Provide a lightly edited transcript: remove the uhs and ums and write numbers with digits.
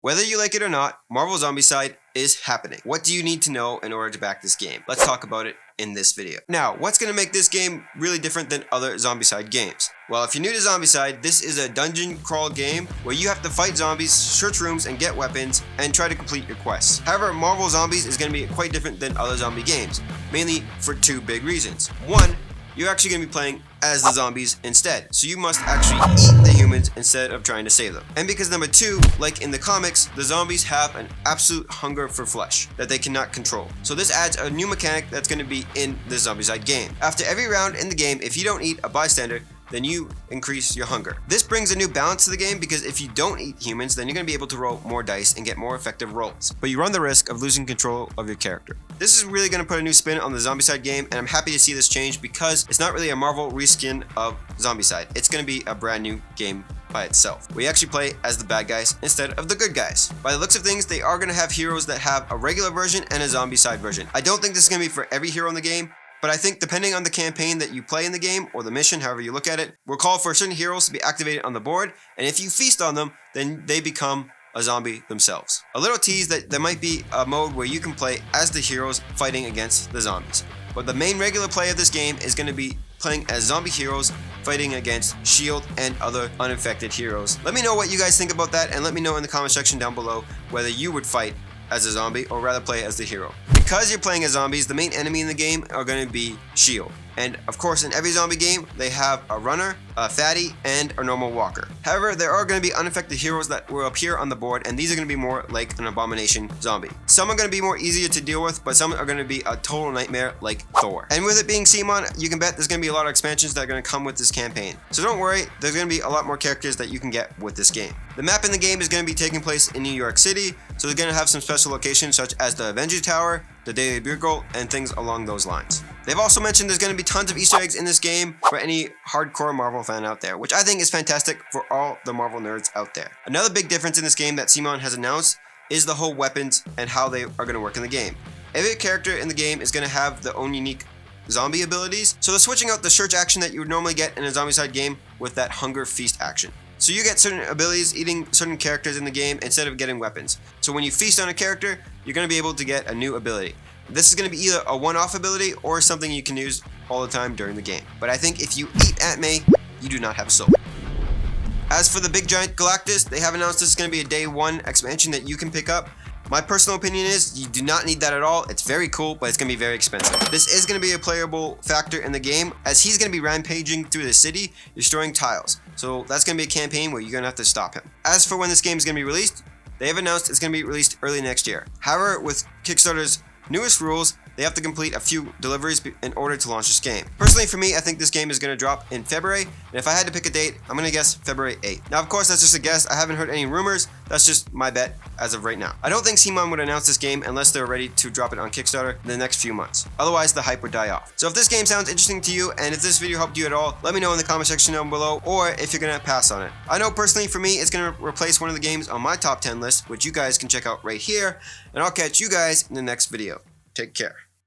Whether you like it or not, Marvel Zombicide is happening. What do you need to know in order to back this game? Let's talk about it in this video. Now, what's going to make this game really different than other Zombicide games? Well, if you're new to Zombicide, this is a dungeon crawl game where you have to fight zombies, search rooms, and get weapons, and try to complete your quests. However, Marvel Zombies is going to be quite different than other zombie games, mainly for two big reasons. One, you're actually going to be playing as the zombies instead, so you must actually eat the humans instead of trying to save them. And because number two, like in the comics, the zombies have an absolute hunger for flesh that they cannot control. So this adds a new mechanic that's going to be in the Zombicide game. After every round in the game, if you don't eat a bystander, then you increase your hunger. This brings a new balance to the game because if you don't eat humans, then you're going to be able to roll more dice and get more effective rolls. But you run the risk of losing control of your character. This is really going to put a new spin on the Zombicide game, and I'm happy to see this change because it's not really a Marvel reskin of Zombicide. It's going to be a brand new game by itself. We actually play as the bad guys instead of the good guys. By the looks of things, they are going to have heroes that have a regular version and a Zombicide version. I don't think this is going to be for every hero in the game, but I think depending on the campaign that you play in the game, or the mission, however you look at it, will call for certain heroes to be activated on the board, and if you feast on them, then they become a zombie themselves. A little tease that there might be a mode where you can play as the heroes fighting against the zombies. But the main regular play of this game is going to be playing as zombie heroes fighting against S.H.I.E.L.D. and other uninfected heroes. Let me know what you guys think about that, and let me know in the comment section down below whether you would fight as a zombie or rather play as the hero. Because you're playing as zombies, the main enemy in the game are going to be S.H.I.E.L.D. And of course, in every zombie game, they have a runner, a fatty, and a normal walker. However, there are going to be unaffected heroes that will appear on the board, and these are going to be more like an abomination zombie. Some are going to be more easier to deal with, but some are going to be a total nightmare like Thor. And with it being Cmon, you can bet there's going to be a lot of expansions that are going to come with this campaign. So don't worry, there's going to be a lot more characters that you can get with this game. The map in the game is going to be taking place in New York City, so they're going to have some special locations such as the Avenger Tower, the Daily Bugle, and things along those lines. They've also mentioned there's going to be tons of Easter eggs in this game for any hardcore Marvel fan out there, which I think is fantastic for all the Marvel nerds out there. Another big difference in this game that Cmon has announced is the whole weapons and how they are going to work in the game. Every character in the game is going to have their own unique zombie abilities, so they're switching out the search action that you would normally get in a Zombicide game with that hunger feast action. So you get certain abilities eating certain characters in the game instead of getting weapons. So when you feast on a character, you're going to be able to get a new ability. This is going to be either a one-off ability or something you can use all the time during the game. But I think if you eat Aunt May, you do not have a soul. As for the big giant Galactus, they have announced this is going to be a day one expansion that you can pick up. My personal opinion is you do not need that at all. It's very cool, but it's going to be very expensive. This is going to be a playable factor in the game as he's going to be rampaging through the city, destroying tiles. So that's going to be a campaign where you're going to have to stop him. As for when this game is going to be released, they have announced it's going to be released early next year. However, with Kickstarter's newest rules, they have to complete a few deliveries in order to launch this game. Personally, for me, I think this game is going to drop in February, and if I had to pick a date, I'm going to guess February 8th. Now, of course, that's just a guess. I haven't heard any rumors. That's just my bet as of right now. I don't think Cmon would announce this game unless they're ready to drop it on Kickstarter in the next few months. Otherwise, the hype would die off. So if this game sounds interesting to you, and if this video helped you at all, let me know in the comment section down below, or if you're going to pass on it. I know personally for me, it's going to replace one of the games on my top 10 list, which you guys can check out right here, and I'll catch you guys in the next video. Take care.